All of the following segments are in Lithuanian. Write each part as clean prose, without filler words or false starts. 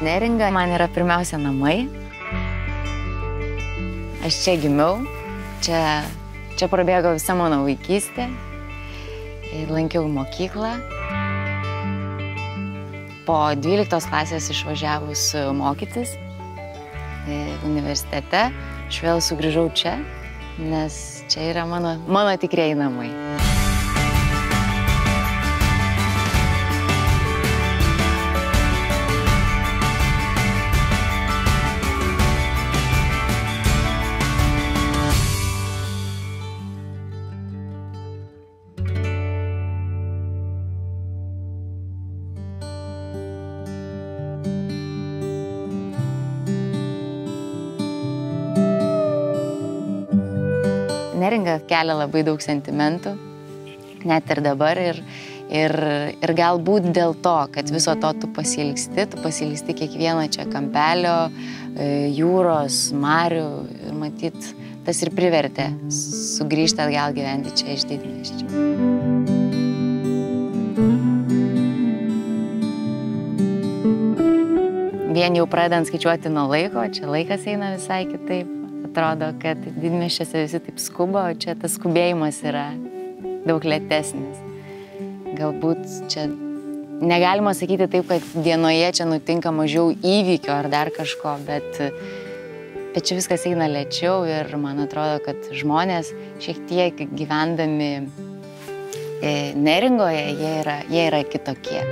Neringa man yra pirmiausia namai. Aš čia gimiau, čia prabėgo visa mano vaikystė. Lankiau mokyklą. Po 12 klasės išvažiavus mokytis universitete, aš vėl sugrįžau čia, nes čia yra mano tikrieji namai. Neringa kelia labai daug sentimentų, net ir dabar, ir galbūt dėl to, kad viso to tu pasiilgsti kiekvieno čia kampelio, jūros, marių, ir matyt, tas ir privertė sugrįžti atgal gyventi čia iš didmiesčių. Vien jau pradedant skaičiuoti nuo laiko, čia laikas eina visai kitaip. Atrodo, kad didmiesčiuose visi taip skuba, o čia tas skubėjimas yra daug lėtesnis. Galbūt čia negalima sakyti taip, kad dienoje čia nutinka mažiau įvykių ar dar kažko, bet čia viskas eina lėčiau ir man atrodo, kad žmonės šiek tiek gyvendami Neringoje, jie yra kitokie.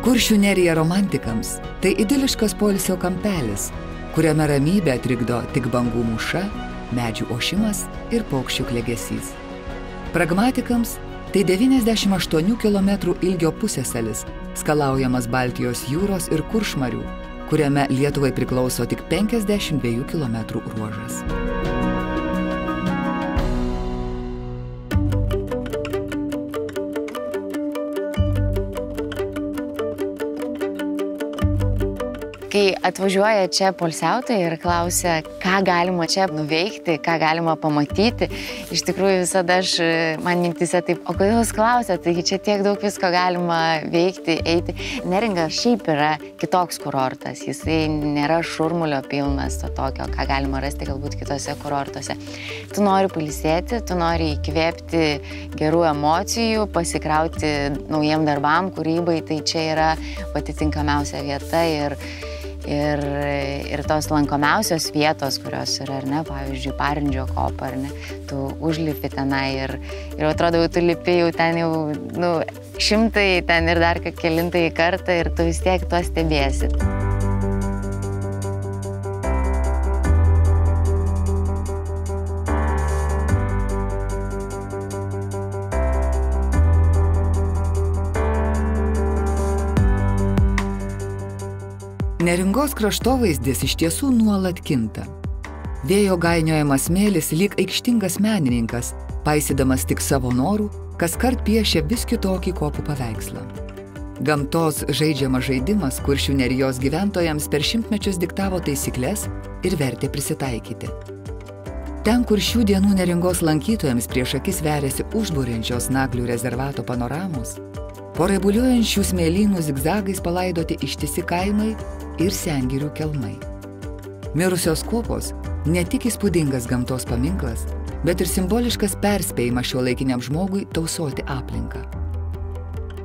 Kuršių nerija romantikams tai idiliškas poilsio kampelis, kuriame ramybę trikdo tik bangų mūša, medžių ošimas ir paukščių klegesys. Pragmatikams tai 98 km ilgio pusiasalis, skalaujamas Baltijos jūros ir Kuršmarių, kuriame Lietuvai priklauso tik 52 km ruožas. Kai atvažiuoja čia poilsiautojai ir klausia, ką galima čia nuveikti, ką galima pamatyti, iš tikrųjų visada man mintise taip, o kodėl jūs klausėte, taigi čia tiek daug visko galima veikti, eiti. Neringa šiaip yra kitoks kurortas, jisai nėra šurmulio pilnas to tokio, ką galima rasti galbūt kitose kurortuose. Tu nori pailsėti, tu nori įkvėpti gerų emocijų, pasikrauti naujiem darbam, kūrybai, tai čia yra pati tinkamiausia vieta ir tos lankomiausios vietos, kurios yra, ar ne, pavyzdžiui, Parindžio kopa, ar ne, tu užlipi tenai ir atrodo, tu lipi jau ten šimtai ten ir dar kelintąjį kartą ir tu vis tiek tuo stebėsi. Neringos kraštovaizdis iš tiesų nuolat kinta. Vėjo gainiojamas smėlis lyg aikštingas menininkas, paisydamas tik savo norų, kaskart piešia vis kitokį kopų paveikslą. Gamtos žaidžiamas žaidimas Kuršių nerijos gyventojams per šimtmečius diktavo taisyklės ir vertė prisitaikyti. Ten, kur šių dienų Neringos lankytojams prieš akis veriasi užburiančios Naglių rezervato panoramos, po raibuliuojančių smėlynų zigzagais palaidoti ištisi kaimai ir sengirių kelmai. Mirusios kopos ne tik įspūdingas gamtos paminklas, bet ir simboliškas perspėjimas šiuolaikiniam žmogui tausoti aplinką.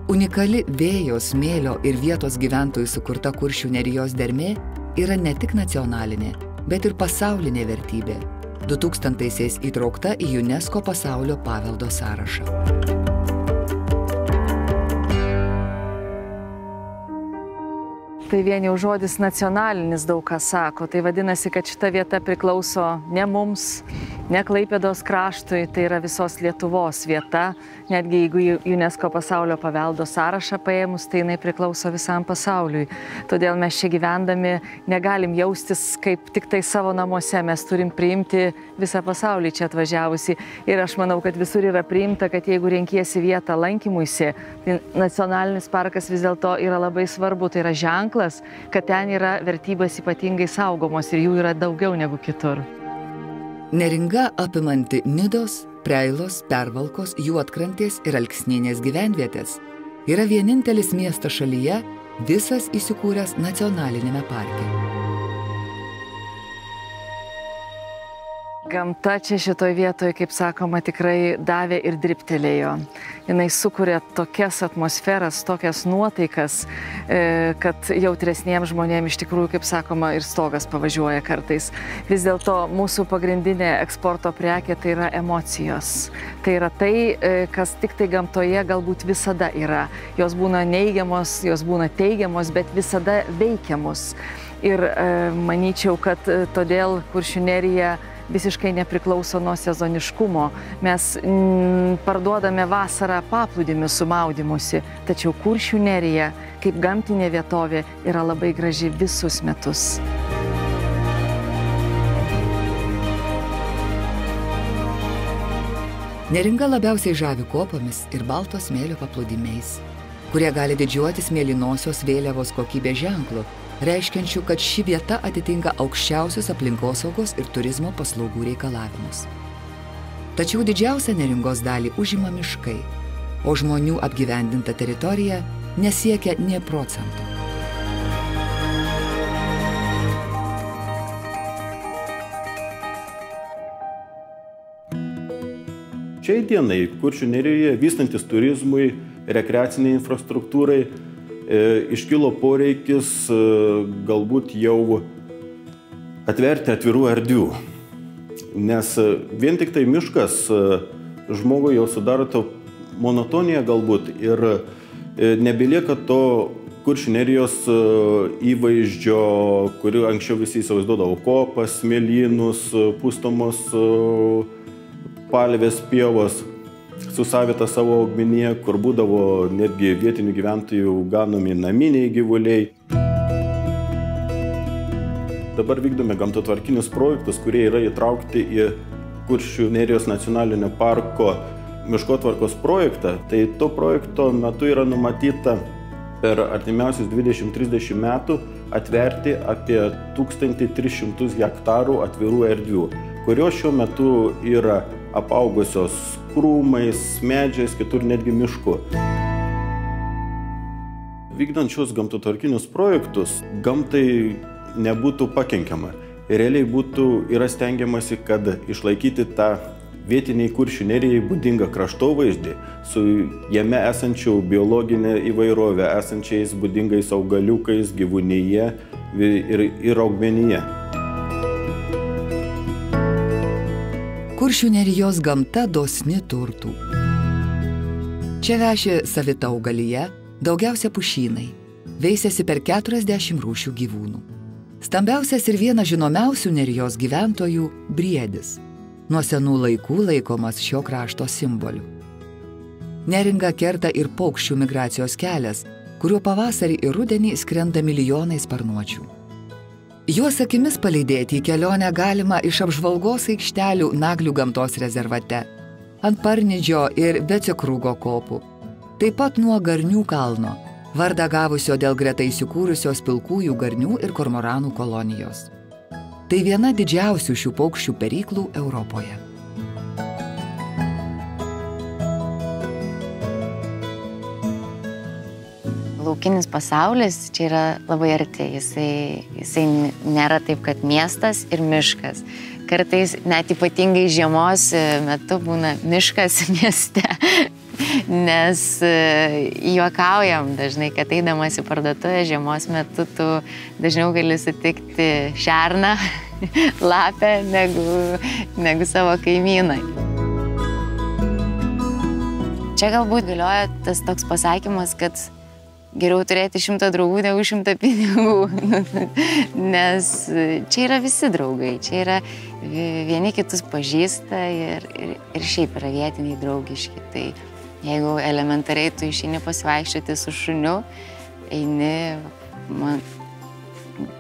Unikali vėjo, smėlio ir vietos gyventojų sukurta Kuršių nerijos dermė yra ne tik nacionalinė, bet ir pasaulinė vertybė. 2000-aisiais įtraukta į UNESCO pasaulio paveldo sąrašą. Tai vien jau žodis nacionalinis daug ką sako. Tai vadinasi, kad šita vieta priklauso ne mums, ne Klaipėdos kraštui, tai yra visos Lietuvos vieta. Netgi jeigu UNESCO pasaulio paveldo sąrašą paėmus, tai jinai priklauso visam pasauliui. Todėl mes čia gyvendami negalim jaustis kaip tik tai savo namuose. Mes turim priimti visą pasaulį čia atvažiavusi. Ir aš manau, kad visur yra priimta, kad jeigu renkiesi vietą lankymuisi, tai nacionalinis parkas vis dėlto yra labai svarbu. Tai yra ženklas, kad ten yra vertybės ypatingai saugomos ir jų yra daugiau negu kitur. Neringa apimanti Nidos, Preilos, Pervalkos, Juodkrantės ir Alksnynės gyvenvietės yra vienintelis miestas šalyje, visas įsikūręs nacionalinėme parke. Gamta čia šitoj vietoje, kaip sakoma, tikrai davė ir dribtelėjo. Jis sukuria tokias atmosferas, tokias nuotaikas, kad jautresniems žmonėms iš tikrųjų, kaip sakoma, ir stogas pavažiuoja kartais. Vis dėlto mūsų pagrindinė eksporto prekė tai yra emocijos. Tai yra tai, kas tik tai gamtoje galbūt visada yra. Jos būna neigiamos, jos būna teigiamos, bet visada veikiamos. Ir manyčiau, kad todėl Kuršių nerija visiškai nepriklauso nuo sezoniškumo. Mes parduodame vasarą paplūdimius su maudymusi, tačiau Kuršių nerija, kaip gamtinė vietovė, yra labai graži visus metus. Neringa labiausiai žavi kopomis ir balto smėlio paplūdimiais, kurie gali didžiuotis mėlynosios vėliavos kokybės ženklu, reiškiančių, kad ši vieta atitinka aukščiausius aplinkosaugos ir turizmo paslaugų reikalavimus. Tačiau didžiausią Neringos dalį užima miškai, o žmonių apgyvendinta teritorija nesiekia nė procento. Šiai dienai Kuršių nerijoje vystantis turizmui, rekreaciniai infrastruktūrai, iškilo poreikis galbūt jau atverti atvirų erdvių. Nes vien tik tai miškas žmogui jau sudaro tą monotoniją galbūt ir nebelieka to Kuršių nerijos įvaizdžio, kurį anksčiau visi įsivaizduodavo: kopas, smėlynus, pustomos palvės pievos su savita savo augmenija, kur būdavo netgi vietinių gyventojų ganomi naminiai gyvuliai. Dabar vykdome gamtotvarkinius projektus, kurie yra įtraukti į Kuršių nerijos nacionalinio parko miškotvarkos projektą. Tai to projekto metu yra numatyta per artimiausius 20-30 metų atverti apie 1300 hektarų atvirų erdvių, kurios šiuo metu yra apaugusios krūmais, medžiais, kitur netgi mišku. Vykdant šios gamtotvarkinius projektus, gamtai nebūtų pakenkiama. Realiai yra stengiamasi, kad išlaikyti tą vietiniai Kuršių nerijai būdingą kraštovaizdį su jame esančių biologinę įvairovę, esančiais būdingais augaliukais, gyvūnija ir augmenija. Kuršių nerijos gamta dosni turtų. Čia veši savita augalija, daugiausia pušynai. Veisiasi per 40 rūšių gyvūnų. Stambiausias ir vienas žinomiausių nerijos gyventojų – briedis. Nuo senų laikų laikomas šio krašto simboliu. Neringą kerta ir paukščių migracijos kelias, kuriuo pavasarį ir rudenį skrenda milijonai sparnuočių. Juos akimis palydėti į kelionę galima iš apžvalgos aikštelių Naglių gamtos rezervate, ant Parnidžio ir Vecekrūgo kopų, taip pat nuo Garnių kalno, vardą gavusio dėl greta įsikūrusios pilkųjų garnių ir kormoranų kolonijos. Tai viena didžiausių šių paukščių peryklų Europoje. Laukinis pasaulis čia yra labai arti, jisai nėra taip, kad miestas ir miškas. Kartais net ypatingai žiemos metu būna miškas mieste. nes juokaujam dažnai, kad eidamas į parduotuvę žiemos metu tu dažniau gali sutikti šerną, lapę, negu savo kaimynai. Čia galbūt galioja tas toks pasakymas, kad geriau turėti 100 draugų negu 100 pinigų, nes čia yra visi draugai, čia yra vieni kitus pažįsta ir šiaip yra vietiniai draugiški. Tai jeigu elementariai tu išeini pasivaikščioti su šuniu, eini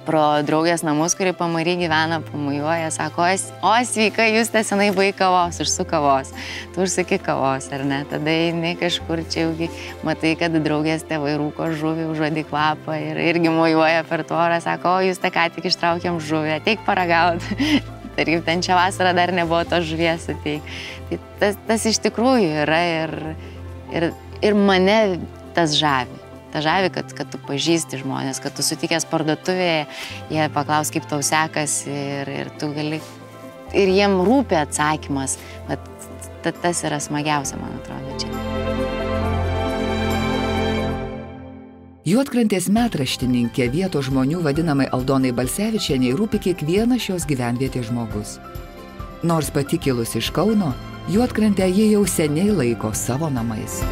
pro draugės namus, kuri Pamary gyvena, pamojuoja, sako, o sveika, jūs senai buvai kavos, užsu kavos, tu užsaky kavos, ar ne? Tada eini kažkur čia jau matai, kad draugės tėvai rūko žuvį, užuodi kvapą ir irgi mojuoja per tvorą, sako, o jūs ką tik ištraukėm žuvį, ateik paragaut. Tarkim, ten čia vasarą dar nebuvo tos žuvies ateik. Tai tas iš tikrųjų yra ir mane tas žavi. Ta žavi, kad tu pažįsti žmonės, kad tu sutikęs parduotuvėje, jie paklaus, kaip tau sekasi ir tu gali, ir jiem rūpi atsakymas. Tas yra smagiausia, man atrodo, čia. Juodkrantės metraštininkė vietos žmonių vadinamai Aldonai Balsevičienei rūpi kiekvienas šios gyvenvietės žmogus. Nors pati kilusi iš Kauno, Juodkrantę jie jau seniai laiko savo namais.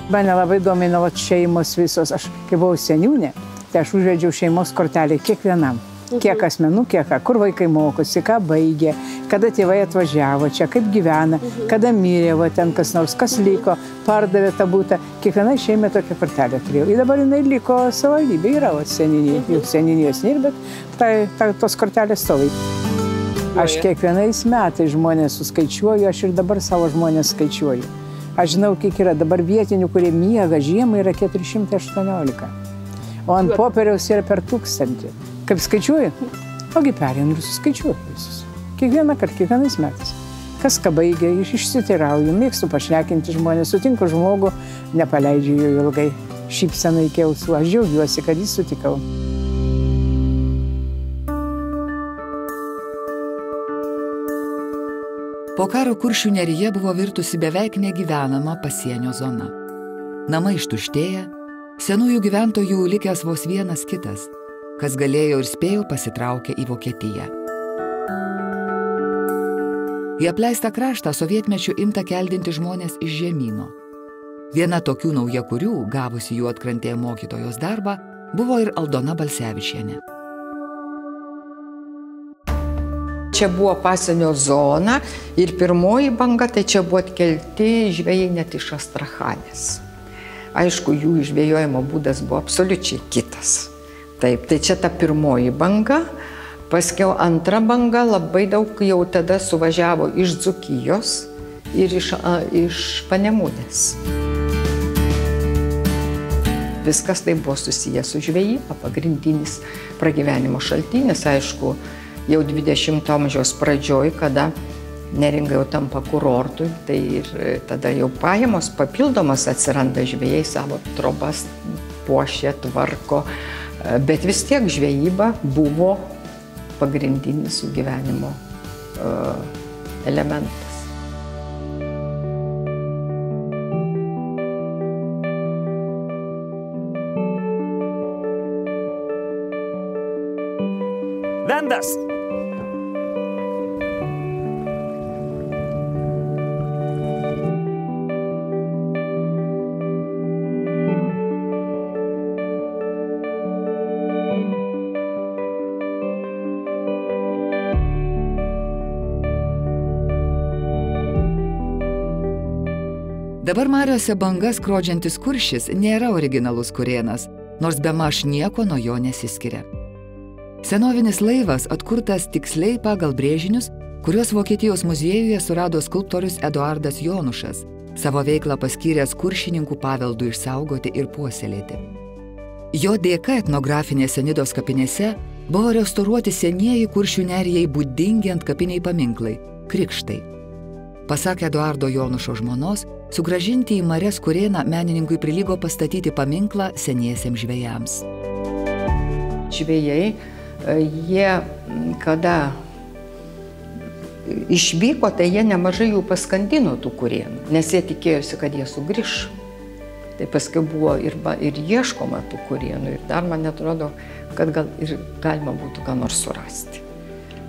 Mane labai domino šeimos visos. Aš, kai buvau seniūnė, tai aš užvedžiau šeimos kortelį kiekvienam. Kiek asmenų, kur vaikai mokosi, ką baigė, kada tėvai atvažiavo čia, kaip gyvena, kada mirė, ten kas nors, kas liko, pardavė tą butą. Kiekvienai šeimai tokią kortelę turėjau. Ir dabar jinai liko savivaldybė, yra seninijos nėra, bet tos kortelės stovi. Aš kiekvienais metais žmonės suskaičiuoju, aš ir dabar savo žmonės skaičiuoju. Aš žinau, kiek yra dabar vietinių, kurie miega žiemą, yra 418. O ant popieriaus yra per 1000. Kaip skaičiuoju? Ogi perėnu ir suskaičiuoju visus. Kiekvieną kartą, kiekvienais metais. Kas ką baigia, išsitirauju, mėgstu pašnekinti žmonės, sutinku žmogų, nepaleidžiu jo ilgai. Šypseną įkėlsiu, aš džiaugiuosi, kad jį sutikau. Po karo Kuršių nerija buvo virtusi beveik negyvenama pasienio zona. Namai ištuštėję, senųjų gyventojų likęs vos vienas kitas, kas galėjo ir spėjo pasitraukė į Vokietiją. Į apleistą kraštą sovietmečiu imta keldinti žmonės iš žemyno. Viena tokių naujakurių, gavusi Juodkrantėje mokytojos darbą, buvo ir Aldona Balsevičienė. Čia buvo pasienio zona ir pirmoji banga, tai čia buvo atkelti žvejai net iš Astrachanės. Aišku, jų žvejojimo būdas buvo absoliučiai kitas. Taip, tai čia ta pirmoji banga, paskiau antra banga labai daug jau tada suvažiavo iš Dzūkijos ir iš Panemunės. Viskas tai buvo susijęs su žvejyba, pagrindinis pragyvenimo šaltinis, aišku, jau 20 amžiaus pradžioj, kada Neringa jau tampa kurortu, tai ir tada jau pajamos papildomas atsiranda, žvejai savo trobas puošė, tvarko, bet vis tiek žvejyba buvo pagrindinis jų gyvenimo elementas. Vendas! Dabar mariose bangas skrodžiantis Kuršis nėra originalus kurėnas, nors bemaž nieko nuo jo nesiskiria. Senovinis laivas atkurtas tiksliai pagal brėžinius, kuriuos Vokietijos muziejuje surado skulptorius Eduardas Jonušas, savo veiklą paskyręs kuršininkų paveldų išsaugoti ir puoselėti. Jo dėka etnografinėse Nidos kapinėse buvo restauruoti senieji Kuršių nerijai būdingi antkapiniai paminklai – krikštai. Pasak Eduardo Jonušo žmonos, sugrąžinti į marias Kurėną menininkui prilygo pastatyti paminklą seniesiems žvejams. Žvejai, jie, kada išvyko, tai jie nemažai jų paskandino tų Kurėnų, nes jie tikėjosi, kad jie sugrįš. Tai paskui buvo ir ieškoma tų Kurėnų ir dar man atrodo, kad gal ir galima būtų ką nors surasti.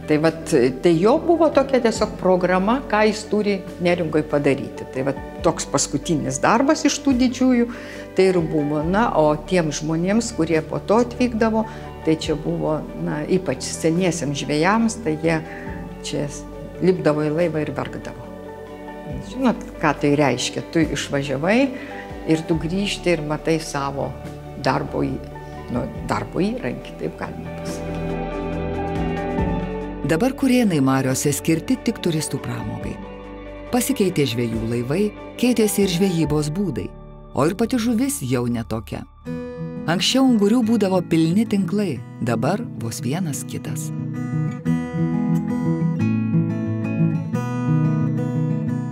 Tai jo buvo tokia tiesiog programa, ką jis turi Neringoj padaryti. Tai toks paskutinis darbas iš tų didžiųjų, tai ir buvo. Na, o tiem žmonėms, kurie po to atvykdavo, tai čia buvo, na, ypač seniesiams žvejams, tai jie čia lipdavo į laivą ir verkdavo. Žinot, ką tai reiškia? Tu išvažiavai ir tu grįžti ir matai savo darbo įrankį, taip galima pasakyti. Dabar Kurėnai mariose skirti tik turistų pramogai. Pasikeitė žvejų laivai, keitėsi ir žvejybos būdai, o ir pati žuvis jau netokia. Anksčiau ungurių būdavo pilni tinklai, dabar vos vienas kitas.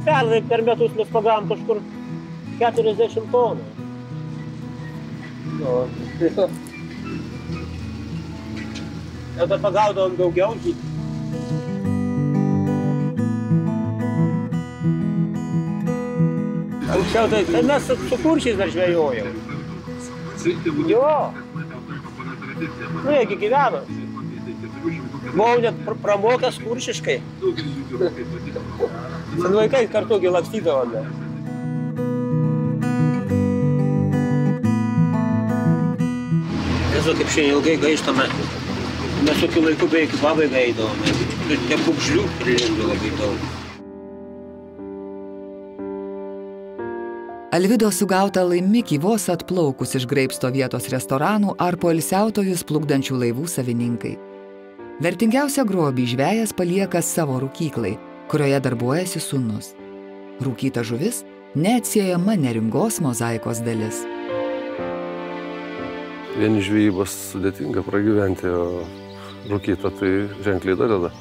Pernai per metus mes pagavom kažkur 40 tonų. Tada pagaudavom daugiau. Anksčiau tai mes su kuršiais dar žvejojom. Jo. Nu, jiegi gyveno. Buvau net pramokęs kuršiškai. Su vaikais kartu lakstydavome. Nežinau, kaip šiandien ilgai gaištame. Mes tokiu laiku beveik pabaigą eidavome. Tie pupžlių prilindo labai daug. Alvydo sugautą laimikį vos atplaukus iš Graibsto vietos restoranų ar poilsiautojus plukdančių laivų savininkai. Vertingiausią grobį žvejas palieka savo rūkyklai, kurioje darbuojasi sūnus. Rūkyta žuvis neatsiejama Neringos mozaikos dalis. Vien žvejybos sudėtinga pragyventi, o rūkyta tai ženkliai dadeda.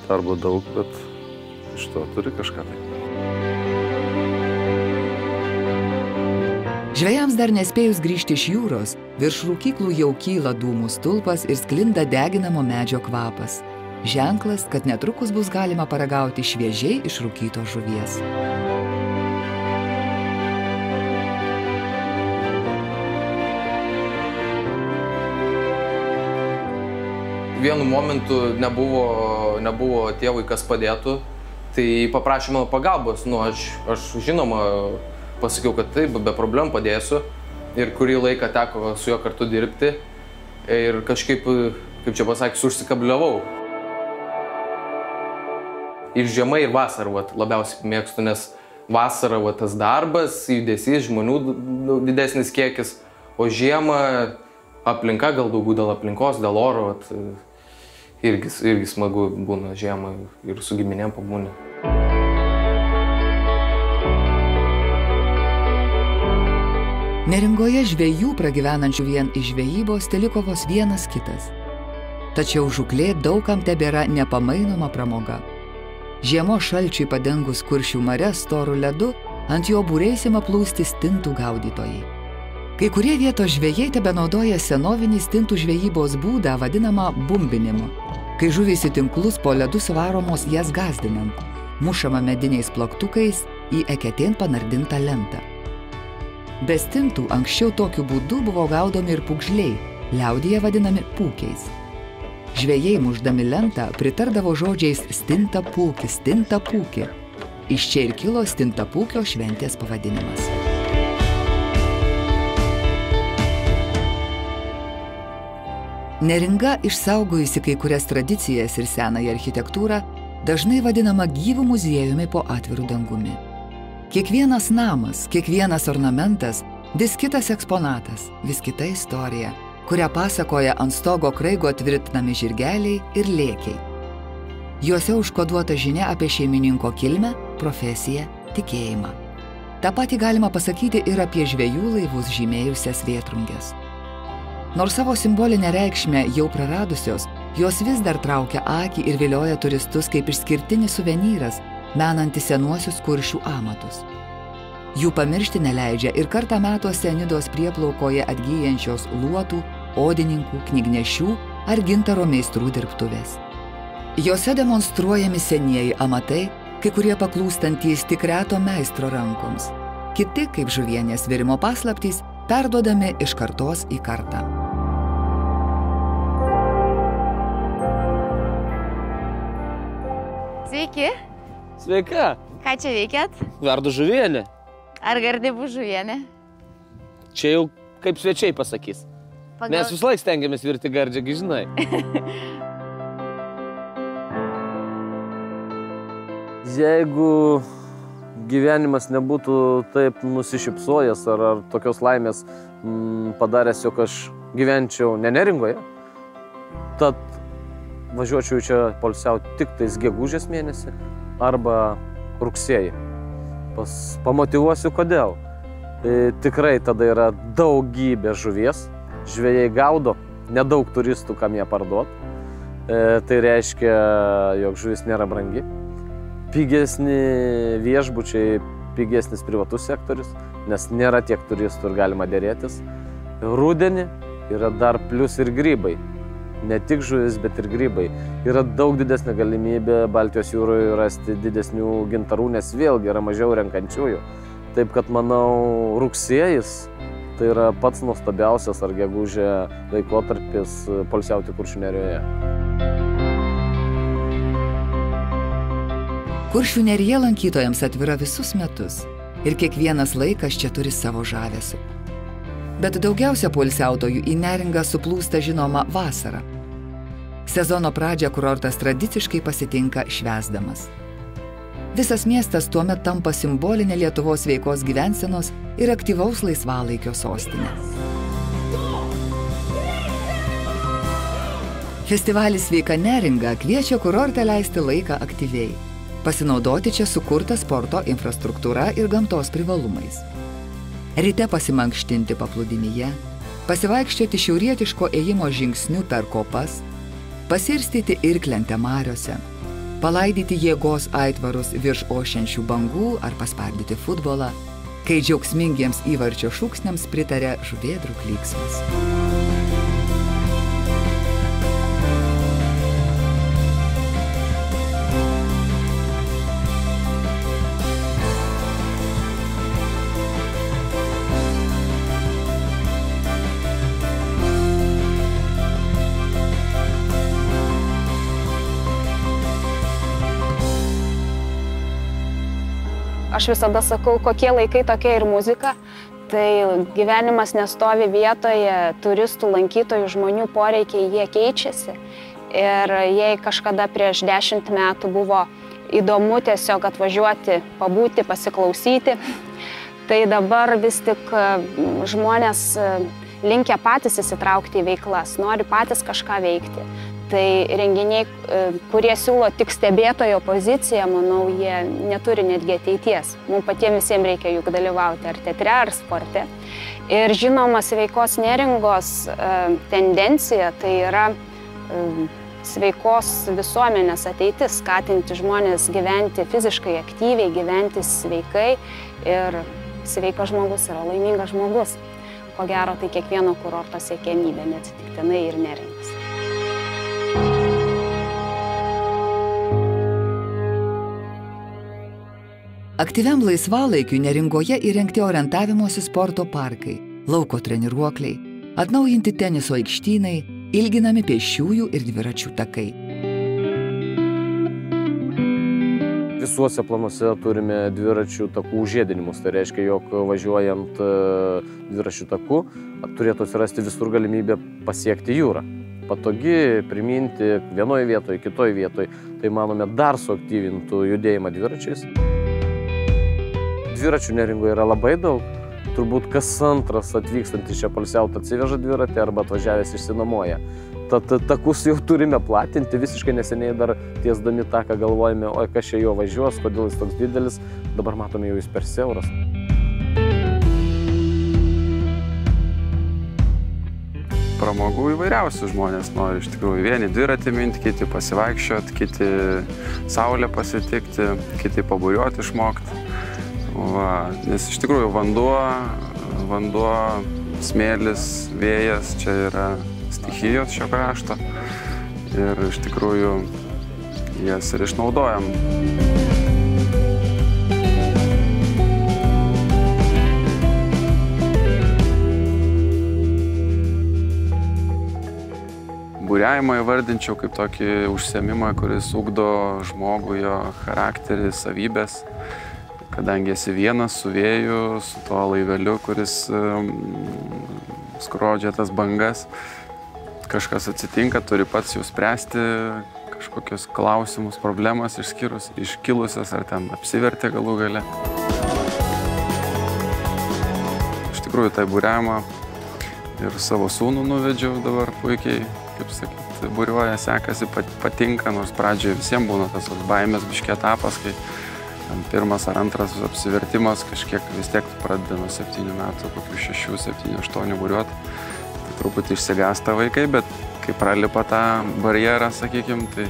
Darbo daug, bet iš to turi kažką tai. Žvejams dar nespėjus grįžti iš jūros, virš rūkyklų jau kyla dūmų stulpas ir sklinda deginamo medžio kvapas. Ženklas, kad netrukus bus galima paragauti šviežiai išrūkytos žuvies. Vienu momentu nebuvo tėvui, kas padėtų, tai paprašė pagalbos. Nu, aš žinoma pasakiau, kad taip, be problemų padėsiu ir kurį laiką teko su juo kartu dirbti ir kažkaip, kaip čia pasakius, užsikabliavau. Ir žiemą, ir vasarą labiausiai mėgstu, nes vasarą tas darbas, judesys, žmonių didesnis kiekis, o žiemą aplinka, gal daugiau dėl aplinkos, dėl oro, irgi smagu būna žiemą ir su giminėm pabūni. Neringoje žvejų pragyvenančių vien iš žvejybos teliko vos vienas kitas. Tačiau žūklė daugam tebėra nepamainoma pramoga. Žiemos šalčiui padengus Kuršių marias storu ledu, ant jo būriais ima plūsti stintų gaudytojai. Kai kurie vietos žvejai tebenaudoja senovinį stintų žvejybos būdą vadinamą bumbinimu, kai žuvys į tinklus po ledu suvaromos jas gąsdinant, mušama mediniais plaktukais į eketėn panardintą lentą. Be stintų anksčiau tokiu būdu buvo gaudomi ir pūgžliai, liaudyje vadinami pūkiais. Žvejai mušdami lentą pritardavo žodžiais stinta pūki. Iš čia ir kilo stintapūkio šventės pavadinimas. Neringa, išsaugojusi kai kurias tradicijas ir senąją architektūrą, dažnai vadinama gyvu muziejumi po atviru dangumi. Kiekvienas namas, kiekvienas ornamentas, vis kitas eksponatas, vis kita istorija, kurią pasakoja ant stogo kraigo tvirtinami žirgeliai ir lėkiai. Juose užkoduota žinia apie šeimininko kilmę, profesiją, tikėjimą. Ta pati galima pasakyti ir apie žvejų laivus žymėjusias vėtrunges. Nors savo simbolinę reikšmę jau praradusios, jos vis dar traukia akį ir vilioja turistus kaip išskirtinis suvenyras, menantis senuosius kuršių amatus. Jų pamiršti neleidžia ir kartą metuose Nidos prieplaukoje atgyjančios luotų, odininkų, knygnešių ar gintaro meistrų dirbtuvės. Jose demonstruojami senieji amatai, kai kurie paklūstantys tik reto meistro rankoms. Kiti, kaip žuvienės virimo paslaptys, perduodami iš kartos į kartą. Sveiki. Sveika. Ką čia veikėt? Verdu žuvienę. Ar gardi bus žuvienė? Čia jau kaip svečiai pasakys. Mes visą laiką stengiamės virti gardžią, žinai. Jeigu gyvenimas nebūtų taip nusišypsojęs ar tokios laimės padaręs, jog aš gyvenčiau ne Neringoje, tad važiuočiau čia poilsiauti tik tais gegužės mėnesį arba rugsėjį. Pamotyvuosiu, kodėl. Tikrai tada yra daugybė žuvies, žvejai gaudo, nedaug turistų, kam ją parduot. Tai reiškia, jog žuvis nėra brangi. Pigesni viešbučiai, pigesnis privatus sektorius, nes nėra tiek turistų ir galima dėrėtis. Rudenį yra dar plius ir grybai. Ne tik žuvis, bet ir grybai. Yra daug didesnė galimybė Baltijos jūroje rasti didesnių gintarų, nes vėlgi yra mažiau renkančiųjų. Taip kad, manau, rugsėjis tai yra pats nuostabiausias ar gegužė laikotarpis poilsiauti Kuršių Nerijoje. Kuršių Nerija lankytojams atvira visus metus ir kiekvienas laikas čia turi savo žavesį. Bet daugiausia poilsiautojų į Neringą suplūsta žinoma vasarą. Sezono pradžią kurortas tradiciškai pasitinka švęsdamas. Visas miestas tuomet tampa simbolinė Lietuvos sveikos gyvensenos ir aktyvaus laisvalaikio sostinė. Festivalis Sveika Neringa kviečia kurorte leisti laiką aktyviai, pasinaudoti čia sukurta sporto infrastruktūra ir gamtos privalumais. Ryte pasimankštinti paplūdimyje, pasivaikščioti šiaurietiško ėjimo žingsniu per kopas, pasirstyti irklentę mariose, palaidyti jėgos aitvarus virš ošiančių bangų ar paspardyti futbolą, kai džiaugsmingiems įvarčio šūksniams pritaria žuvėdrų klyksmas. Aš visada sakau, kokie laikai tokia ir muzika. Tai gyvenimas nestovi vietoje, turistų, lankytojų, žmonių poreikiai, jie keičiasi. Ir jei kažkada prieš 10 metų buvo įdomu tiesiog atvažiuoti, pabūti, pasiklausyti, tai dabar vis tik žmonės linkę patys įsitraukti į veiklas, nori patys kažką veikti. Tai renginiai, kurie siūlo tik stebėtojo poziciją, manau, jie neturi netgi ateities. Mums patiems visiems reikia juk dalyvauti ar teatre, ar sporte. Ir žinoma, sveikos Neringos tendencija tai yra sveikos visuomenės ateitis, skatinti žmonės gyventi fiziškai aktyviai, gyventi sveikai. Ir sveikas žmogus yra laimingas žmogus. Ko gero, tai kiekvieno kurorto siekiamybė, neatsitiktinai ir Neringos. Aktyviam laisvalaikiui Neringoje įrengti orientavimosi sporto parkai, lauko treniruokliai, atnaujinti teniso aikštynai, ilginami pėsčiųjų ir dviračių takai. Visuose planuose turime dviračių takų žiedinimus. Tai reiškia, jog važiuojant dviračių taku turėtų atsirasti visur galimybė pasiekti jūrą. Patogi, priminti vienoje vietoje, kitoje vietoje. Tai, manome, dar suaktyvintų judėjimą dviračiais. Dviračių Neringoje yra labai daug. Turbūt kas antras atvykstantis čia poilsiauti atsiveža dviratį arba atvažiavęs išsinuomoja. Tad takus jau turime platinti. Visiškai neseniai dar tiesdami taką galvojame, oi, kas čia jo važiuos, kodėl jis toks didelis. Dabar matome, jau jis per siauras. Pramogų įvairiausių žmonės nori. Iš tikrųjų, vieni dviratį minti, kiti pasivaikščioti, kiti saulę pasitikti, kiti paburiuoti išmokti. Nes iš tikrųjų vanduo, smėlis, vėjas čia yra stichijos šio krašto. Ir iš tikrųjų jas ir išnaudojam. Būriavimą įvardinčiau kaip tokį užsiėmimą, kuris ugdo žmogų jo charakterį, savybės, kadangi esi vienas su vėju, su tuo laiveliu, kuris skrodžia tas bangas. Kažkas atsitinka, turi pats jau spręsti kažkokius klausimus, problemas iškilusias ar ten apsivertė galų gale. Iš tikrųjų, tai būriavimą ir savo sūnų nuvedžiau dabar puikiai. Kaip sakyti, būriuoja, sekasi, patinka, nors pradžioje visiems būna tas baimės biškė etapas, kai pirmas ar antras apsivertimas kažkiek vis tiek pradeda nuo 7 metų, kokių 6, 7, 8 būriuoti. Tai truputį išsigąsta vaikai, bet kai pralipa tą barjerą, sakykim, tai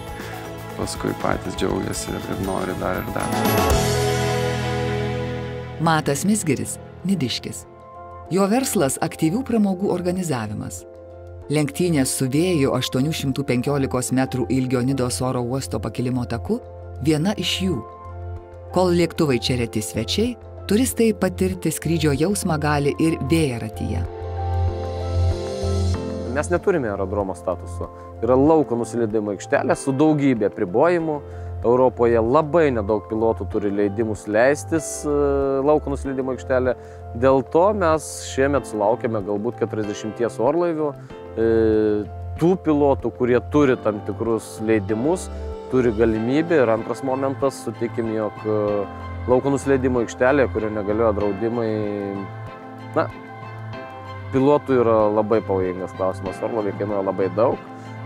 paskui patys džiaugiasi ir nori dar ir dar. Matas Mizgiris, Nidiškis. Jo verslas aktyvių pramogų organizavimas. Lenktynės su vėju 815 metrų ilgio Nidos oro uosto pakilimo taku viena iš jų. Kol lėktuvai čia reti svečiai, turistai patirti skrydžio jausmą gali ir vėjaratyje. Mes neturime aerodromo statuso. Yra lauko nusileidimo aikštelė su daugybė apribojimų. Europoje labai nedaug pilotų turi leidimus leistis lauko nusileidimo aikštelė. Dėl to mes šiemet sulaukėme galbūt 40 orlaivių. Tų pilotų, kurie turi tam tikrus leidimus, turi galimybę. Ir antras momentas, sutikim, jog lauko nusileidimo aikštelė, kurio negalioja draudimai, pilotų yra labai pavojingas klausimas. Orlaiviai kainuoja labai daug,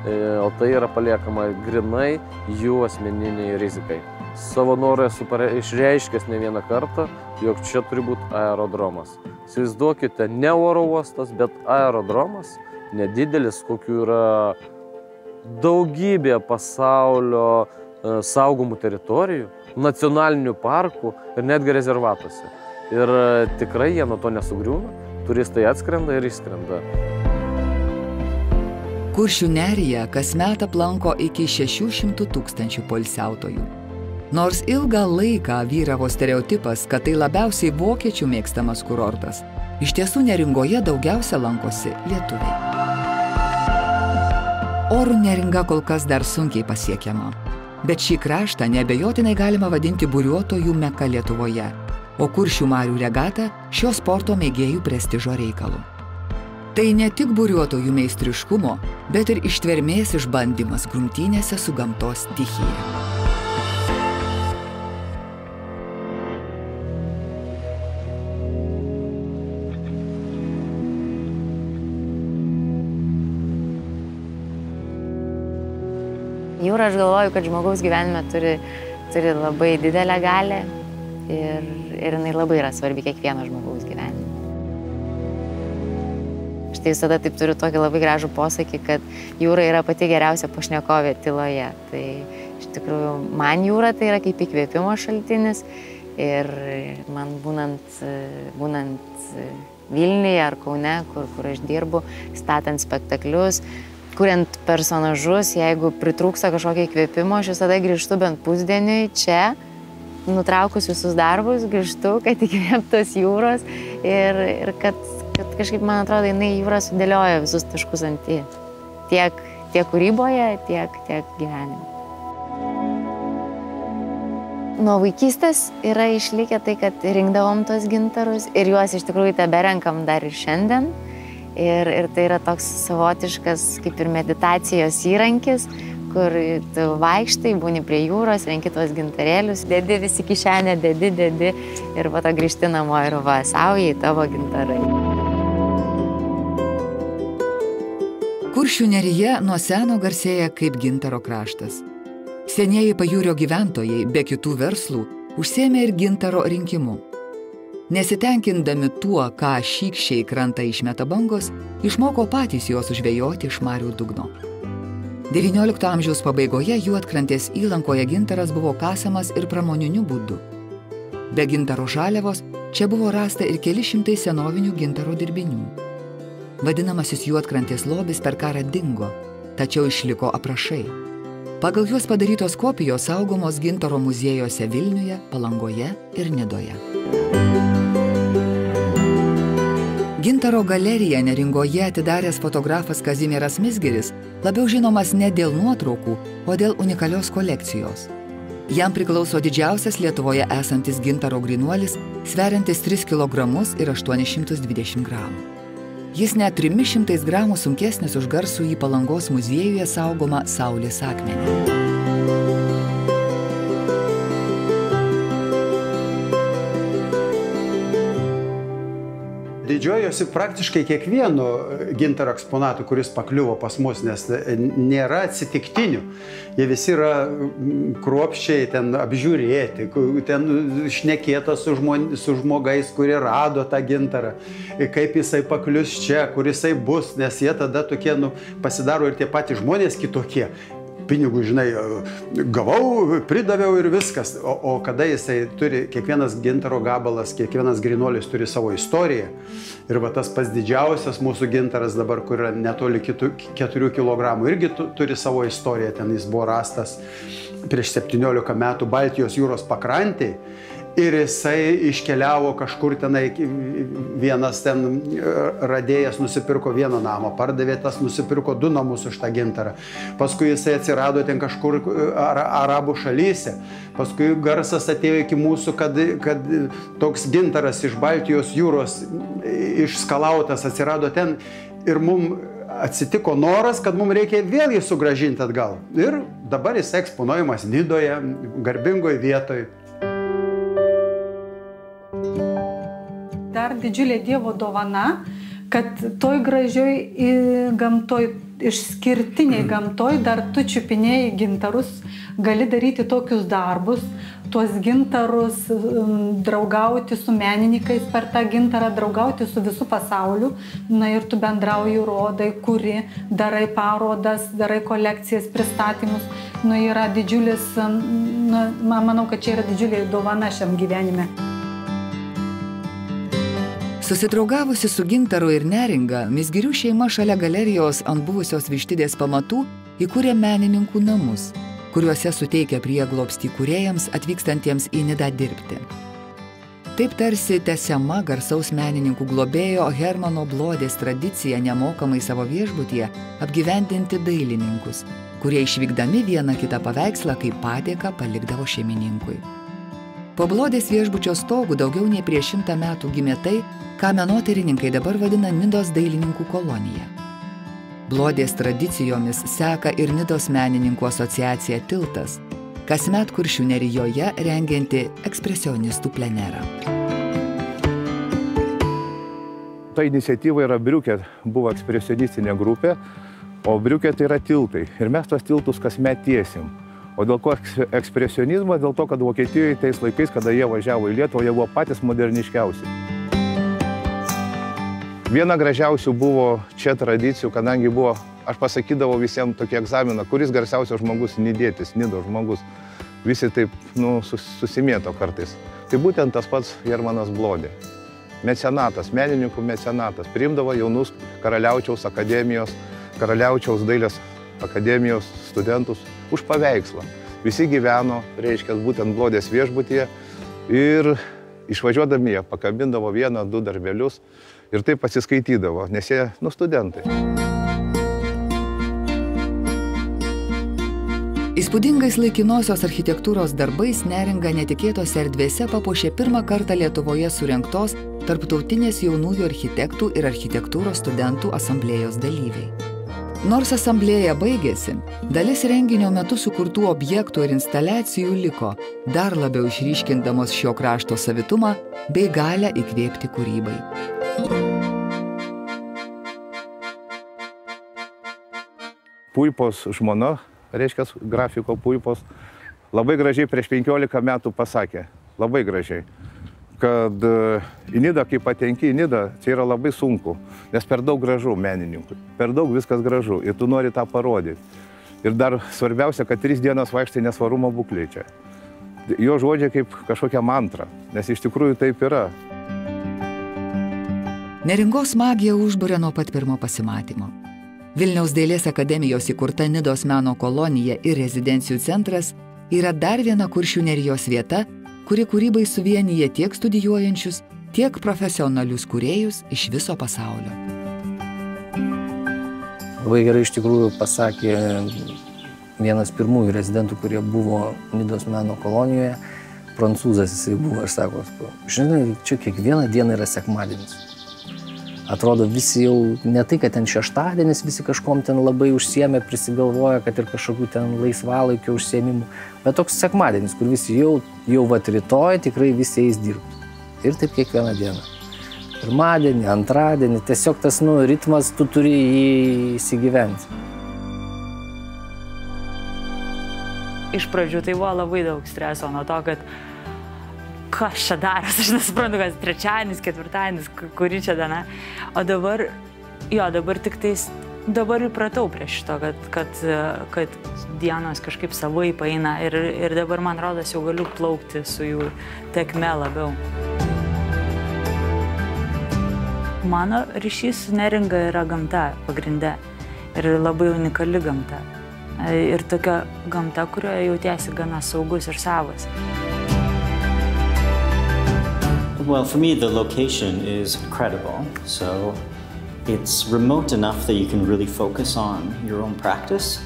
o tai yra paliekama grinai jų asmeniniai rizikai. Savo norą esu išreiškęs ne vieną kartą, jog čia turi būti aerodromas. Įsivaizduokite, ne oro uostas, bet aerodromas, nedidelis, kokių yra daugybė pasaulio saugomų teritorijų, nacionalinių parkų ir netgi rezervatuose. Ir tikrai jie nuo to nesugriūna, turistai atskrenda ir išskrenda. Kuršių neriją kasmet aplanko iki 600 000 poilsiautojų. Nors ilgą laiką vyravo stereotipas, kad tai labiausiai vokiečių mėgstamas kurortas, iš tiesų Neringoje daugiausia lankosi lietuviai. Orų Neringa kol kas dar sunkiai pasiekiama, bet šį kraštą neabejotinai galima vadinti buriuotojų meka Lietuvoje, o Kuršių marių regata šio sporto mėgėjų prestižo reikalu. Tai ne tik buriuotojų meistriškumo, bet ir ištvermės išbandymas grumtynėse su gamtos stichija. Jūra, aš galvoju, kad žmogaus gyvenime turi labai didelę galią ir jinai labai yra svarbi kiekvieno žmogaus gyvenime. Štai visada taip turiu tokį labai gražų posakį, kad jūra yra pati geriausia pašnekovė tyloje. Tai iš tikrųjų man jūra tai yra kaip įkvėpimo šaltinis ir man būnant Vilniuje ar Kaune, kur aš dirbu, statant spektaklius, kuriant personažus, jeigu pritrūksta kažkokio įkvėpimo, aš visada grįžtu bent pusdieniui čia, nutraukus visus darbus, grįžtu, kad įkvėptos jūros ir kad kažkaip, man atrodo, jinai jūra sudėlioja visus taškus ant į. Tiek kūryboje, tiek gyvenime. Nuo vaikystės yra išlikę tai, kad rinkdavom tos gintarus ir juos iš tikrųjų teberenkam dar ir šiandien. Ir tai yra toks savotiškas kaip ir meditacijos įrankis, kur tu vaikštai, būni prie jūros, renki tuos gintarėlius, dedi visi kišenę, dedi ir po to grįžti namo ir va, saujai tavo gintarai. Kuršių nerija nuo seno garsėja kaip gintaro kraštas. Senieji pajūrio gyventojai, be kitų verslų, užsiėmė ir gintaro rinkimu. Nesitenkindami tuo, ką šykščiai krantą išmeta bangos, išmoko patys juos užvejoti iš marių dugno. XIX amžiaus pabaigoje Juodkrantės įlankoje gintaras buvo kasamas ir pramoniniu būdu. Be gintaro žaliavos čia buvo rasta ir keli šimtai senovinių gintaro dirbinių. Vadinamasis Juodkrantės lobis per karą dingo, tačiau išliko aprašai. Pagal juos padarytos kopijos saugomos gintaro muziejuose Vilniuje, Palangoje ir Nidoje. Gintaro galeriją Neringoje atidaręs fotografas Kazimieras Mizgiris labiau žinomas ne dėl nuotraukų, o dėl unikalios kolekcijos. Jam priklauso didžiausias Lietuvoje esantis gintaro grynuolis, sveriantis 3 kg ir 820 gramų. Jis net 300 gramų sunkesnis už garsų į Palangos muziejuje saugomą Saulės akmenį. Didžiuojuosi praktiškai kiekvienu gintaro eksponatu, kuris pakliuvo pas mus, nes nėra atsitiktinių. Jie visi yra kruopščiai ten apžiūrėti, ten šnekėta su žmogais, kurie rado tą gintarą, kaip jisai paklius čia, kur jisai bus, nes jie tada tokie, pasidaro ir tie patys žmonės kitokie. Pinigų, žinai, gavau, pridaviau ir viskas. O kada jisai turi, kiekvienas gintaro gabalas, kiekvienas grynuolis turi savo istoriją. Ir va tas pats didžiausias mūsų gintaras dabar, kur yra netoli 4 kg, irgi turi savo istoriją. Ten jis buvo rastas prieš 17 metų Baltijos jūros pakrantėje. Ir jisai iškeliavo kažkur tenai, vienas ten radėjas nusipirko vieną namą, pardavė tas, nusipirko 2 namus už tą gintarą. Paskui jisai atsirado ten kažkur arabų šalyse. Paskui garsas atėjo iki mūsų, kad toks gintaras iš Baltijos jūros išskalautas atsirado ten. Ir mums atsitiko noras, kad mums reikia vėl jį sugrąžinti atgal. Ir dabar jis eksponuojamas Nidoje, garbingoje vietoje. Dar didžiulė Dievo dovana, kad toj gražioj gamtoj, išskirtiniai gamtoj, dar tu čiupinėjai gintarus, gali daryti tokius darbus, tuos gintarus, draugauti su menininkais per tą gintarą, draugauti su visų pasauliu. Na ir tu bendrauji, rodai, kuri, darai parodas, darai kolekcijas, pristatymus. Nu yra didžiulis, manau, kad čia yra didžiulė dovana šiam gyvenime. Susidraugavusi su gintaru ir Neringa, Mizgirių šeima šalia galerijos ant buvusios Vištidės pamatų įkūrė menininkų namus, kuriuose suteikia prieglobstį kūrėjams atvykstantiems į Nidą dirbti. Taip tarsi tęsiama garsaus menininkų globėjo Hermano Blodės tradicija nemokamai savo viešbutyje apgyvendinti dailininkus, kurie išvykdami vieną kitą paveikslą kaip padėką palikdavo šeimininkui. Po Blodės viešbučio stogų daugiau nei prieš 100 metų gimė tai, ką menotyrininkai dabar vadina Nidos dailininkų kolonija. Blodės tradicijomis seka ir Nidos menininkų asociacija Tiltas, kasmet Kuršių Nerijoje rengianti ekspresionistų plenerą. Ta iniciatyva yra Briukė, buvo ekspresionistinė grupė, o Briukė tai yra tiltai. Ir mes tos tiltus kasmet tiesim. O dėl ko ekspresionizmas? Dėl to, kad Vokietijoje tais laikais, kada jie važiavo į Lietuvą, jie buvo patys moderniškiausi. Viena gražiausių buvo čia tradicijų, kadangi buvo, aš pasakydavau visiems tokį egzaminą, kuris garsiausias žmogus nidėtis, Nidos žmogus. Visi taip susimėto kartais. Tai būtent tas pats Hermanas Blodė. Mecenatas, menininkų mecenatas. Priimdavo jaunus Karaliaučiaus akademijos, Karaliaučiaus dailės akademijos studentus už paveikslą. Visi gyveno, reiškia, būtent Blodės viešbutyje ir išvažiuodami jie pakabindavo 1-2 darbelius ir taip pasiskaitydavo, nes jie, studentai. Įspūdingais laikinosios architektūros darbais Neringa netikėtose erdvėse papuošė pirmą kartą Lietuvoje surengtos Tarptautinės jaunųjų architektų ir architektūros studentų asamblėjos dalyviai. Nors asamblėja baigėsi, dalis renginio metu sukurtų objektų ir instaliacijų liko, dar labiau išryškindamos šio krašto savitumą bei galią įkvėpti kūrybai. Puipos žmona, reiškia grafiko Puipos, labai gražiai prieš 15 metų pasakė, labai gražiai, kad į Nidą, kai patenki į Nidą, čia yra labai sunku, nes per daug gražu menininkui, per daug viskas gražu ir tu nori tą parodyti. Ir dar svarbiausia, kad 3 dienas vaikštai nesvarumo būklėje čia. Jo žodžiai kaip kažkokia mantra, nes iš tikrųjų taip yra. Neringos magija užburia nuo pat pirmo pasimatymo. Vilniaus dailės akademijos įkurta Nidos meno kolonija ir rezidencijų centras yra dar viena Kuršių nerijos vieta, kuri kūrybai suvienyje tiek studijuojančius, tiek profesionalius kūrėjus iš viso pasaulio. Labai gerai iš tikrųjų pasakė vienas pirmųjų rezidentų, kurie buvo Nidos meno kolonijoje, prancūzas jisai buvo, aš sako, žinai, čia kiekvieną dieną yra sekmadienis. Atrodo, visi jau, ne tai, kad ten šeštadienis, visi kažkom ten labai užsiėmė, prisigalvoja, kad ir kažkokių ten laisvalaikio užsiėmimų, bet toks sekmadienis, kur visi jau vat rytoj tikrai visi eis dirbti. Ir taip kiekvieną dieną. Pirmadienį, antradienį, tiesiog tas ritmas, tu turi jį įsigyventi. Iš pradžių tai buvo labai daug streso nuo to, kad kas čia daras, aš nesuprantu, kas trečiadienis, ketvirtadienis, kuri čia diena. O dabar, dabar tik tais, dabar įpratau prie šito, kad dienos kažkaip savaip eina ir dabar, man rodos, jau galiu plaukti su jų tekme labiau. Mano ryšys su neringa yra gamta pagrinde ir labai unikali gamta. Ir tokia gamta, kurioje jautiesi gana saugus ir savas. Well, for me, the location is incredible. So it's remote enough that you can really focus on your own practice,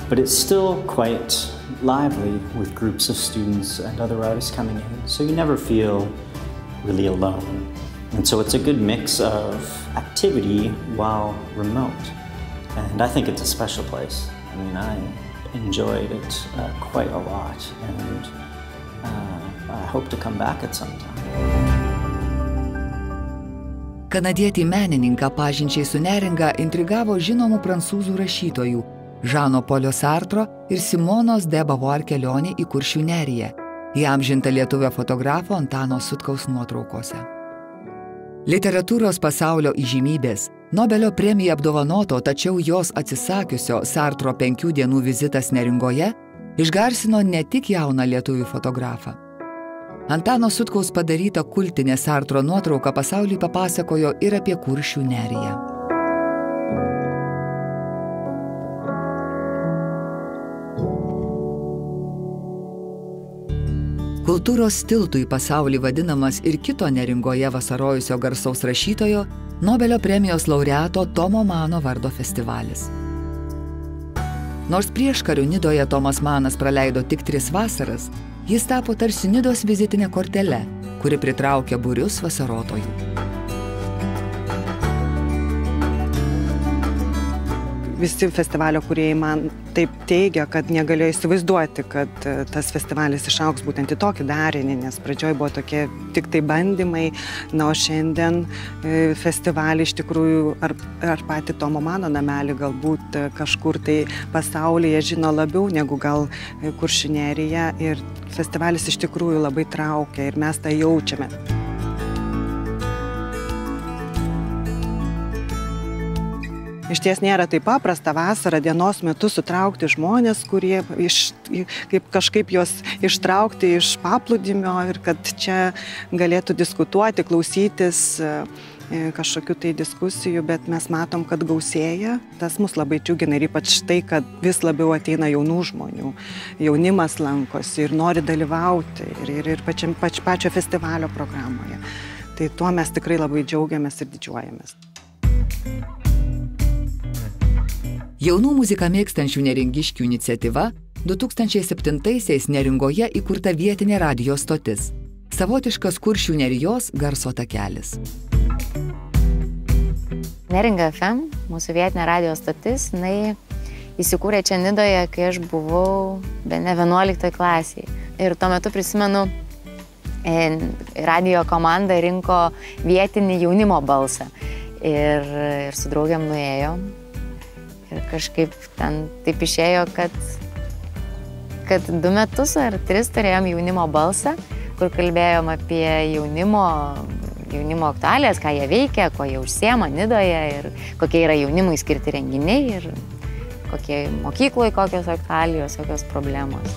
but it's still quite lively with groups of students and other artists coming in. So you never feel really alone. And so it's a good mix of activity while remote. And I think it's a special place. I mean, I enjoyed it quite a lot, and I hope to come back at some time. Kanadietį menininką pažinčiai su neringa intrigavo žinomų prancūzų rašytojų Žano Polio Sartro ir Simonos de Beauvoir kelionė į Kuršių neriją, įamžinta lietuvio fotografo Antano Sutkaus nuotraukose. Literatūros pasaulio įžymybės, Nobelio premija apdovanoto, tačiau jos atsisakiusio Sartro 5 dienų vizitas Neringoje išgarsino ne tik jauną lietuvių fotografą. Antano Sutkaus padaryta kultinė Sartro nuotrauka pasauliui papasakojo ir apie Kuršių neriją. Kultūros tiltų į pasaulį vadinamas ir kito Neringoje vasarojusio garsaus rašytojo, Nobelio premijos laureato Tomo Mano vardo festivalis. Nors prieškariu Nidoje Tomas Manas praleido tik 3 vasaras, jis tapo tarsi Nidos vizitinė kortele, kuri pritraukia būrius vasarotojų. Visi festivalio kūrėjai man taip teigia, kad negalėjo įsivaizduoti, kad tas festivalis išaugs būtent į tokį darinį, nes pradžioj buvo tokie tik tai bandymai, na, o šiandien festivalį iš tikrųjų, ar patį Tomo Mano namelį galbūt kažkur tai pasaulyje žino labiau negu gal Kuršių nerija, ir festivalis iš tikrųjų labai traukia ir mes tą jaučiame. Iš ties nėra taip paprasta vasarą dienos metu sutraukti žmonės, kurie kažkaip juos ištraukti iš paplūdimio ir kad čia galėtų diskutuoti, klausytis kažkokių tai diskusijų, bet mes matom, kad gausėja. Tas mus labai džiugina ir ypač tai, kad vis labiau ateina jaunų žmonių. Jaunimas lankosi ir nori dalyvauti ir pačio festivalio programoje. Tai tuo mes tikrai labai džiaugiamės ir didžiuojamės. Jaunų muziką mėgstančių neringiškių iniciatyva 2007-aisiais Neringoje įkurta vietinė radijo stotis. Savotiškas Kuršių nerijos garso takelis. Neringa FM, mūsų vietinė radijo stotis, jinai įsikūrė čia Nidoje, kai aš buvau bene 11 klasėje. Ir tuo metu prisimenu, radijo komanda rinko vietinį jaunimo balsą. Ir su draugiam nuėjom. Ir kažkaip ten taip išėjo, kad 2 metus ar 3 turėjom jaunimo balsą, kur kalbėjom apie jaunimo aktualijas, ką jie veikia, ko jie užsiema Nidoje ir kokie yra jaunimui skirti renginiai ir kokie mokykloje, kokios aktualijos, kokios problemos.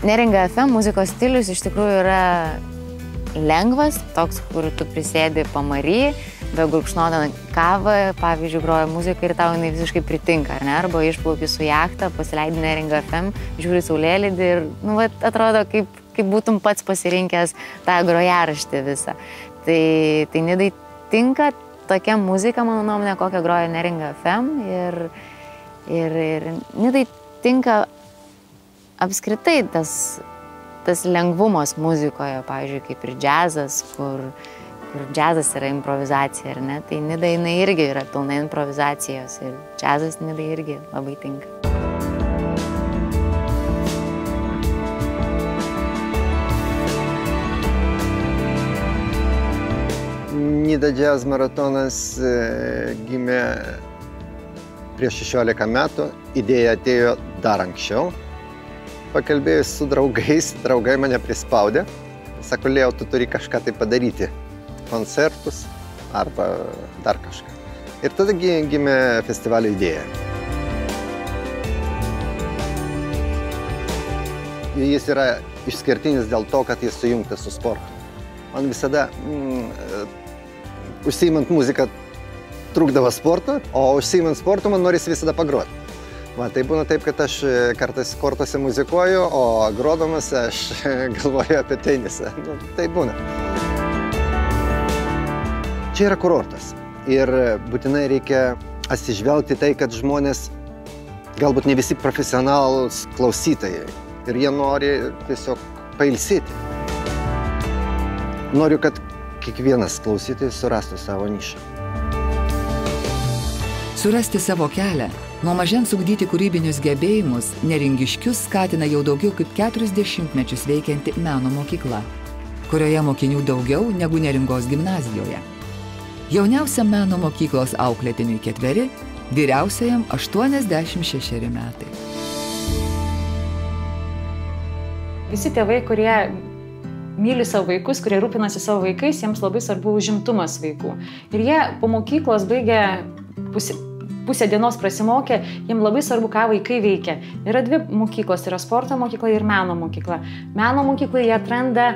Neringa FM muzikos stilius iš tikrųjų yra lengvas, toks, kur tu prisėdi pamary, begurkšnodama kavą, pavyzdžiui, groja muziką ir tau jinai visiškai pritinka, ar ne? Arba išplauki su jachta, pasileidi Neringa FM, žiūri saulėlydį ir, nu, vat, atrodo, kaip būtum pats pasirinkęs tą grojaraštį visą. Tai Nidai tinka tokia muzika, mano nuomonė, kokią groja Neringa FM ir Nidai tinka apskritai tas lengvumas muzikoje, pavyzdžiui, kaip ir džiazas, kur džiazas yra improvizacija, ar ne? Tai Nidai jinai irgi yra pilna improvizacijos ir džiazas Nidai irgi labai tinka. Nida Jazz maratonas gimė prieš 16 metų, idėja atėjo dar anksčiau. Pakalbėjus su draugais, draugai mane prispaudė. Sako, Leo, tu turi kažką tai padaryti. Koncertus arba dar kažką. Ir tada gimė festivalio idėja. Jis yra išskirtinis dėl to, kad jis sujungtas su sportu. Man visada užsiimant muziką trukdavo sportą, o užsiimant sportu man norisi visada pagroti. Tai būna taip, kad aš kartais kortose muzikuoju, o grodamas aš galvoju apie tenisą. Tai būna. Čia yra kurortas ir būtinai reikia atsižvelgti tai, kad žmonės galbūt ne visi profesionalūs klausytojai ir jie nori tiesiog pailsėti. Noriu, kad kiekvienas klausytojas surastų savo nišą. Surasti savo kelią, nuo mažens ugdyti kūrybinius gebėjimus neringiškius skatina jau daugiau kaip 40 mečius veikianti meno mokykla, kurioje mokinių daugiau negu Neringos gimnazijoje. Jauniausiam meno mokyklos auklėtiniui 4, vyriausiajam 86 metai. Visi tėvai, kurie myli savo vaikus, kurie rūpinasi savo vaikais, jiems labai svarbu užimtumas vaikų. Ir jie po mokyklos baigia pusę dienos prasimokė, jiems labai svarbu, ką vaikai veikia. Yra 2 mokyklos, yra sporto mokykla ir meno mokykla. Meno mokykloje jie atranda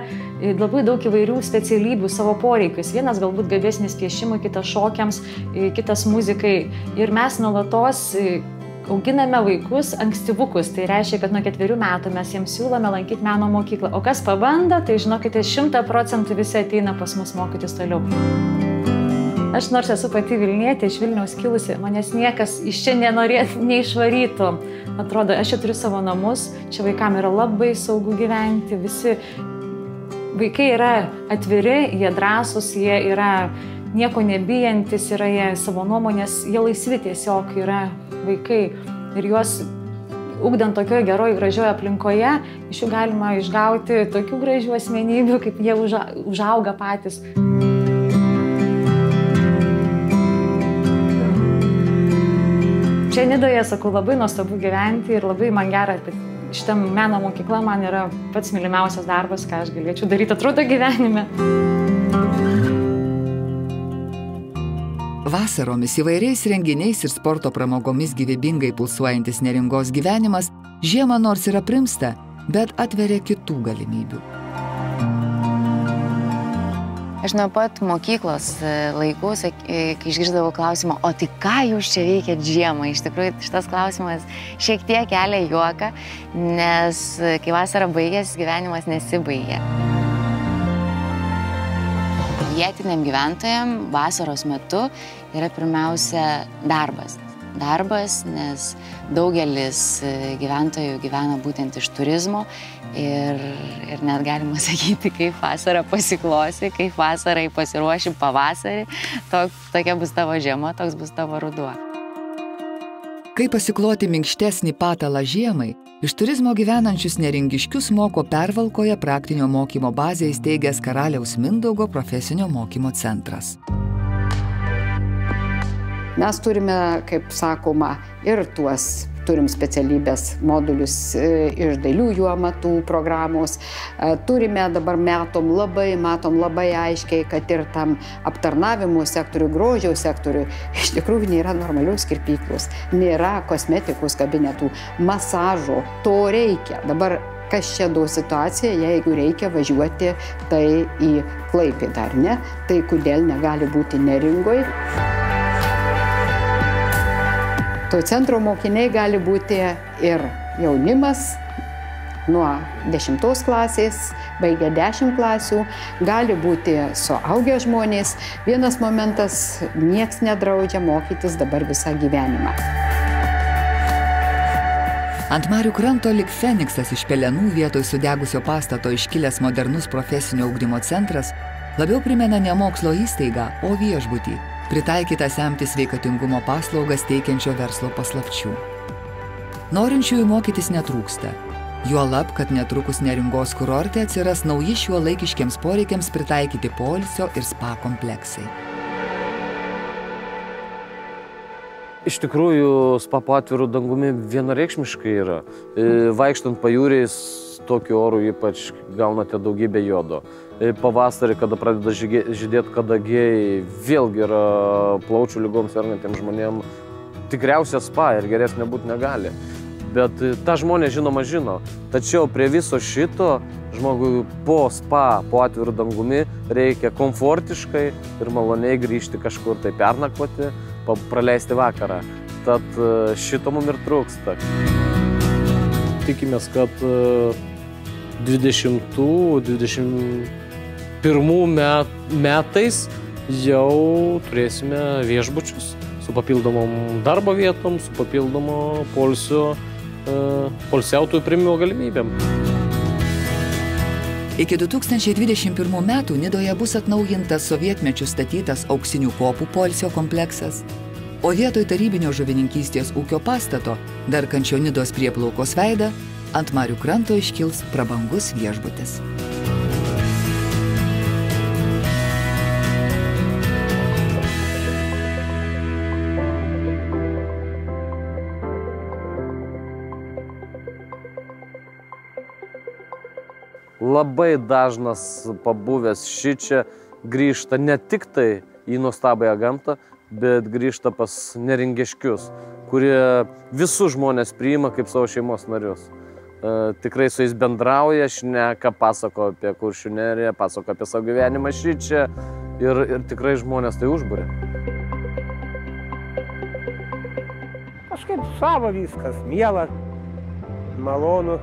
labai daug įvairių specialybių savo poreikius. Vienas galbūt gabesnis piešimui, kitas šokiams, kitas muzikai. Ir mes nuolatos auginame vaikus ankstyvukus. Tai reiškia, kad nuo 4 metų mes jiems siūlome lankyti meno mokyklą. O kas pabando, tai žinokite, 100% visi ateina pas mus mokytis toliau. Aš nors esu pati Vilnietė, iš Vilniaus kilusi, manęs niekas iš čia neišvarytų. Atrodo, aš čia turiu savo namus, čia vaikam yra labai saugu gyventi, visi vaikai yra atviri, jie drąsūs, jie yra nieko nebijantis, yra jie savo nuomonės, jie laisvi tiesiog yra vaikai. Ir juos ugdant tokioje geroje, gražioje aplinkoje, iš jų galima išgauti tokių gražių asmenybių, kaip jie užauga patys. Čia Nidoje, sakau, labai nuostabu gyventi ir labai man gera, šitą meno mokykla man yra pats mylimiausias darbas, ką aš galėčiau daryti, atrodo, gyvenime. Vasaromis įvairiais renginiais ir sporto pramogomis gyvybingai pulsuojantis Neringos gyvenimas žiemą nors yra primsta, bet atveria kitų galimybių. Aš nuo pat mokyklos laikų, kai išgirdavau klausimą, o tai ką jūs čia veikiat žiemą? Iš tikrųjų, šitas klausimas šiek tiek kelia juoką, nes kai vasara baigėsi, gyvenimas nesibaigia. Vietiniam gyventojam vasaros metu yra pirmiausia darbas. Darbas, nes daugelis gyventojų gyvena būtent iš turizmo ir net galima sakyti, kaip vasara pasiklosi, kaip vasarai pasiruoši pavasarį, tokia bus tavo žiema, toks bus tavo ruduo. Kaip pasikloti minkštesnį patalą žiemai, iš turizmo gyvenančius neringiškius moko Pervalkoje praktinio mokymo bazę įsteigęs Karaliaus Mindaugo profesinio mokymo centras. Mes turime, kaip sakoma, ir turim specialybės modulius iš dailiųjų amatų programos. Turime dabar matom labai aiškiai, kad ir tam aptarnavimo sektoriui, grožio sektoriui iš tikrųjų nėra normalios kirpyklos, nėra kosmetikos kabinetų, masažo. To reikia. Dabar Kaišiadorių situacija, jeigu reikia važiuoti tai į Klaipėdą, ar ne? Tai kodėl negali būti Neringoje? To centro mokiniai gali būti ir jaunimas nuo 10 klasės, baigia 10 klasių, gali būti suaugę žmonės. Vienas momentas, nieks nedraudžia mokytis dabar visą gyvenimą. Ant Marių kranto lik Feniksas iš pelenų vietoj sudegusio pastato iškilęs modernus profesinio ugdymo centras labiau primena ne mokslo įstaigą, o viešbutį, pritaikytą semti sveikatingumo paslaugas teikiančio verslo paslapčių. Norinčiųjų mokytis netrūksta. Juolab, kad netrukus Neringos kurorte atsiras nauji šiuolaikiškiams poreikiams pritaikyti poilsio ir spa kompleksai. Iš tikrųjų, spa po atviru dangumi vienareikšmiškai yra. Vaikštant pajūriais, tokiu oru ypač gaunate daugybę jodo. Pavasarį, kada pradeda žydėti kadagiai, vėlgi yra plaučių lygoms sergantiems žmonėms tikriausia spa ir geresnė būti negali. Bet tą žmonės žinoma žino. Tačiau prie viso šito žmogui po spa, po atviru dangumi reikia komfortiškai ir maloniai grįžti kažkur tai pernakvoti, praleisti vakarą. Tad šito mums ir trūksta. Tikimės, kad 2021 metais jau turėsime viešbučius su papildomom darbo vietom, su papildomo poilsiautojų priėmimo galimybėm. Iki 2021 metų Nidoje bus atnaujintas sovietmečiu statytas Auksinių kopų poilsio kompleksas, o vietoj tarybinio žuvininkystės ūkio pastato, darkančio Nidos prieplaukos veidą, ant Marių kranto iškils prabangus viešbutis. Labai dažnas pabuvęs šičia grįžta ne tik tai į nuostabąją gamtą, bet grįžta pas neringiškius, kurie visus žmonės priima kaip savo šeimos narius. Tikrai su jais bendrauja, šneka, pasako apie Kuršių neriją, pasako apie savo gyvenimą šičia ir tikrai žmonės tai užburia. Kažkaip savo viskas, miela, malonu.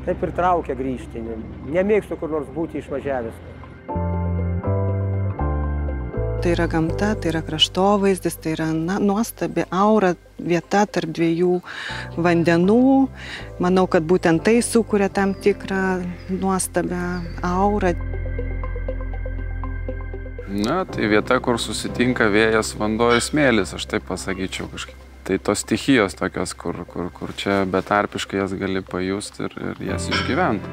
Taip ir traukia grįžti. Nemėgstu kur nors būti išvažiavęs. Tai yra gamta, tai yra kraštovaizdis, tai yra nuostabi aura, vieta tarp dviejų vandenų. Manau, kad būtent tai sukuria tam tikrą nuostabią aurą. Na, tai vieta, kur susitinka vėjas, vanduo ir smėlis, aš taip pasakyčiau kažkaip. Tai tos stichijos tokios, kur čia betarpiškai jas gali pajusti ir jas išgyventi.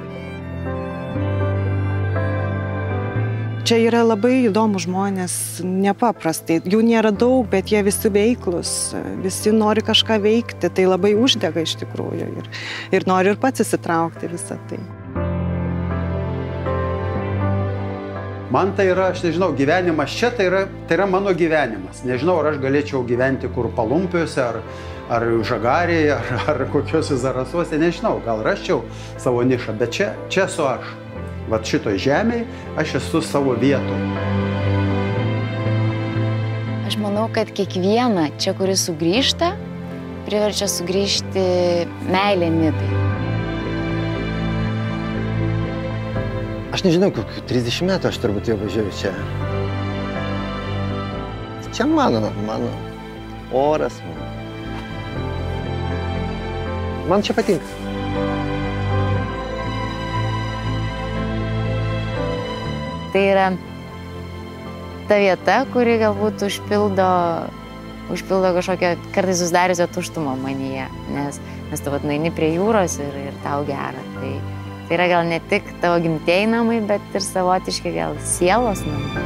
Čia yra labai įdomų žmonės, nepaprastai. Jų nėra daug, bet jie visi veiklus, visi nori kažką veikti, tai labai uždega iš tikrųjų ir nori ir pats įsitraukti visą tai. Man tai yra, aš nežinau, gyvenimas čia tai yra mano gyvenimas. Nežinau, ar aš galėčiau gyventi kur Palumpiuose, ar Žagarėje, ar kokiuose Zarasuose, nežinau, gal rasčiau savo nišą, bet čia esu aš. Vat šitoj žemėje aš esu savo vietoje. Aš manau, kad kiekvieną čia, kuris sugrįžta, priverčia sugrįžti meilė Nidai. Aš nežinau, kokių 30 metų aš turbūt jau važiuoju čia. Čia mano oras. Man čia patinka. Tai yra ta vieta, kuri galbūt užpildo kažkokią kartais susidariusią tuštumą manyje, nes tu vat nueini prie jūros ir tau gera. Tai yra gal ne tik tavo gimtieji namai, bet ir savotiški gal sielos namai.